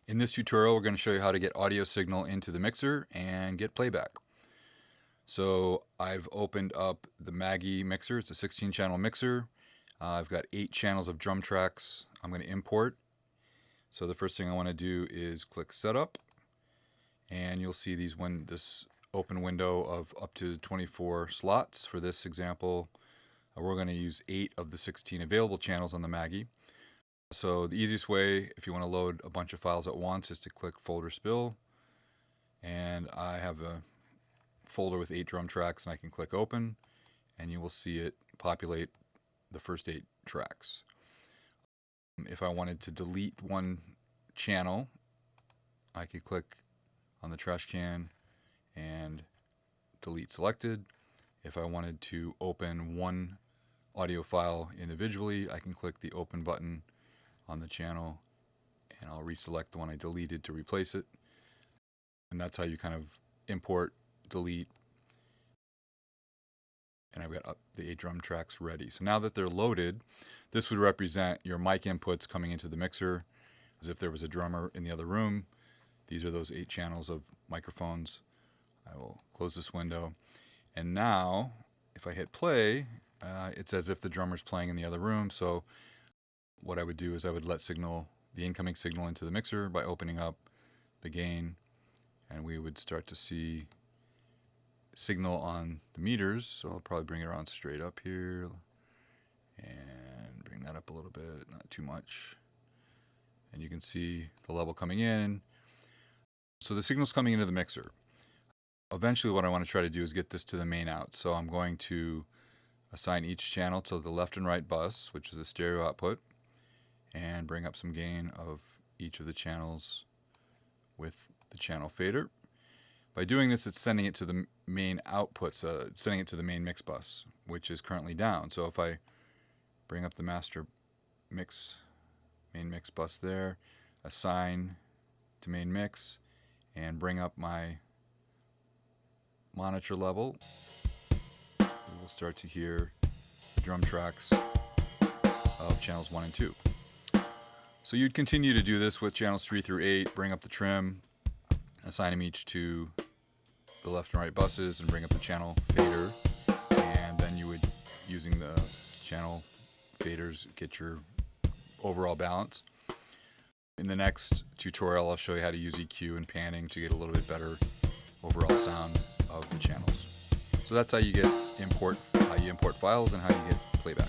In this tutorial, we're going to show you how to get audio signal into the mixer and get playback. So I've opened up the Maggie mixer. It's a 16-channel mixer. I've got 8 channels of drum tracks I'm going to import. So the first thing I want to do is click Setup, and you'll see this open window of up to 24 slots. For this example, we're going to use 8 of the 16 available channels on the Maggie. So the easiest way, if you want to load a bunch of files at once, is to click Folder Spill, and I have a folder with 8 drum tracks, and I can click Open, and you will see it populate the first 8 tracks. If I wanted to delete one channel, I could click on the trash can and delete selected. If I wanted to open one audio file individually, I can click the Open button on the channel, and I'll reselect the one I deleted to replace it. And that's how you kind of import, delete, and I've got the 8 drum tracks ready. So now that they're loaded, this would represent your mic inputs coming into the mixer as if there was a drummer in the other room. These are those 8 channels of microphones. I will close this window, and now if I hit play, it's as if the drummer's playing in the other room. So what I would do is I would let the incoming signal into the mixer by opening up the gain, and we would start to see signal on the meters. So I'll probably bring it around straight up here and bring that up a little bit, not too much. And you can see the level coming in. So the signal's coming into the mixer. Eventually what I want to try to do is get this to the main out. So I'm going to assign each channel to the left and right bus, which is the stereo output, and bring up some gain of each of the channels with the channel fader. By doing this, it's sending it to the main outputs, sending it to the main mix bus, which is currently down. So if I bring up the master main mix bus there, assign to main mix, and bring up my monitor level, we will start to hear the drum tracks of channels 1 and 2. So you'd continue to do this with channels 3 through 8, bring up the trim, assign them each to the left and right buses, and bring up the channel fader, and then you would, using the channel faders, get your overall balance. In the next tutorial, I'll show you how to use EQ and panning to get a little bit better overall sound of the channels. So that's how you import files and how you get playback.